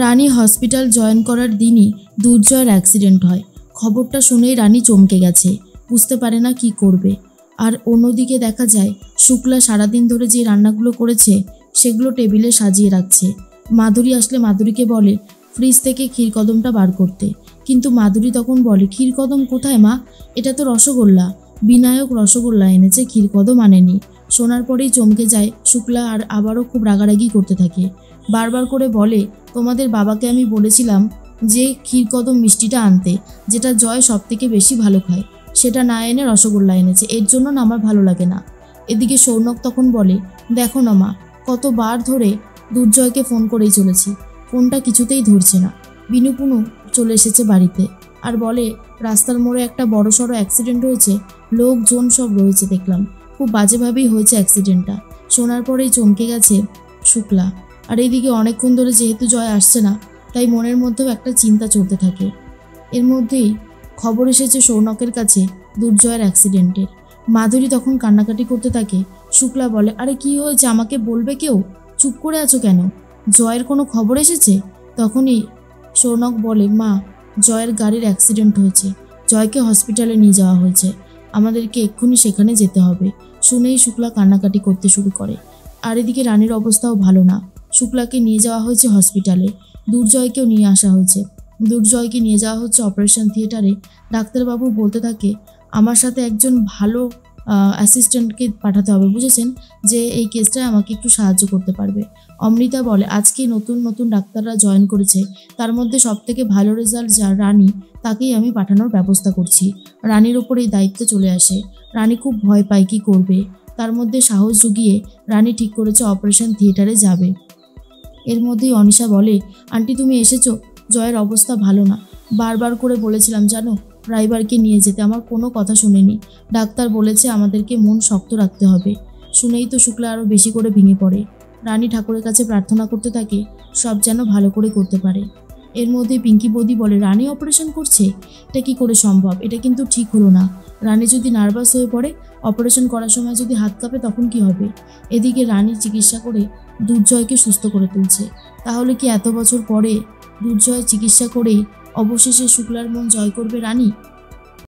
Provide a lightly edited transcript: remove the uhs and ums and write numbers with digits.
রানী hospital join করার দিনই দুর্জয়ের accident হয়। খবরটা শুনেই রানী চমকে গেছে, বুঝতে পারে না কি করবে। আর অন্যদিকে দেখা যায় শুক্লা সারাদিন ধরে যে রান্নাগুলো করেছে সেগুলো টেবিলে সাজিয়ে রাখছে। মাধুরী আসলে মাধুরীকে বলে ফ্রিজ থেকে ক্ষীরকদমটা বার করতে, কিন্তু মাধুরী তখন বলে ক্ষীরকদম কোথায় মা, এটা তো রসগোল্লা। বিনায়ক রসগোল্লা এনেছে, ক্ষীরকদম আনেনি। শোনার পরেই চমকে যায় শুক্লা আর আবারও খুব রাগারাগি করতে থাকে। বারবার করে বলে তোমাদের বাবাকে আমি বলেছিলাম যে ক্ষীরকদম মিষ্টিটা আনতে, যেটা জয় সব থেকে বেশি ভালো খায়, সেটা না এনে রসগোল্লা এনেছে, এর জন্য না আমার ভালো লাগে না। এদিকে সৌনক তখন বলে দেখো না মা, কতবার ধরে দুর্জয়কে ফোন করেই চলেছি, ফোনটা কিছুতেই ধরছে না। বিনুপুনু চলে এসেছে বাড়িতে আর বলে রাস্তার মোড়ে একটা বড়সড় অ্যাক্সিডেন্ট হয়েছে, লোকজন সব রয়েছে দেখলাম, খুব বাজেভাবেই হয়েছে অ্যাক্সিডেন্টটা। শোনার পরেই চমকে গেছে শুক্লা। আর এইদিকে অনেকক্ষণ ধরে যেহেতু জয় আসছে না, তাই মনের মধ্যেও একটা চিন্তা চলতে থাকে। এর মধ্যেই খবর এসেছে সৌনকের কাছে দুর্জয়ের অ্যাক্সিডেন্টের। মাধুরী তখন কান্নাকাটি করতে থাকে। শুক্লা বলে আরে কি হয়েছে, আমাকে বলবে কেউ, চুপ করে আছো কেন, জয়ের কোনো খবর এসেছে? তখনই সৌনক বলে মা, জয়ের গাড়ির অ্যাক্সিডেন্ট হয়েছে, জয়কে হসপিটালে নিয়ে যাওয়া হয়েছে, আমাদেরকে এক্ষুনি সেখানে যেতে হবে। শুনেই শুক্লা কান্নাকাটি করতে শুরু করে। আর এদিকে রানীর অবস্থাও ভালো না। শুক্লাকে নিয়ে যাওয়া হয়েছে হসপিটালে, দুর্জয়কেও নিয়ে আসা হয়েছে। দুর্জয়কে নিয়ে যাওয়া হচ্ছে অপারেশন থিয়েটারে। ডাক্তারবাবু বলতে থাকে আমার সাথে একজন ভালো অ্যাসিস্ট্যান্টকে পাঠাতে হবে, বুঝেছেন, যে এই কেসটায় আমাকে একটু সাহায্য করতে পারবে। অমৃতা বলে আজকে নতুন নতুন ডাক্তাররা জয়েন করেছে, তার মধ্যে সবথেকে ভালো রেজাল্ট যার রানী, তাকেই আমি পাঠানোর ব্যবস্থা করছি। রানীর ওপর এই দায়িত্ব চলে আসে। রানী খুব ভয় পায় কি করবে, তার মধ্যে সাহস জুগিয়ে রানী ঠিক করেছে অপারেশন থিয়েটারে যাবে। এর মধ্যেই অনিশা বলে আন্টি তুমি এসেছো, জয়ের অবস্থা ভালো না, বারবার করে বলেছিলাম জানো ড্রাইভারকে নিয়ে যেতে, আমার কোনো কথা শুনেনি, ডাক্তার বলেছে আমাদেরকে মন শক্ত রাখতে হবে। শুনেই তো শুক্লা আরও বেশি করে ভেঙে পড়ে। রানী ঠাকুরের কাছে প্রার্থনা করতে থাকে সব যেন ভালো করে করতে পারে। এর মধ্যে পিঙ্কি বৌদি বলে রানী অপারেশন করছে, এটা কি করে সম্ভব, এটা কিন্তু ঠিক হলো না। রানী যদি নার্ভাস হয়ে পড়ে, অপারেশন করার সময় যদি হাত কাঁপে তখন কি হবে? এদিকে রানী চিকিৎসা করে দুর্জয়কে সুস্থ করে তুলছে। তাহলে কি এত বছর পরে দুর্জয় চিকিৎসা করেই অবশেষে শুক্লার মন জয় করবে রানী?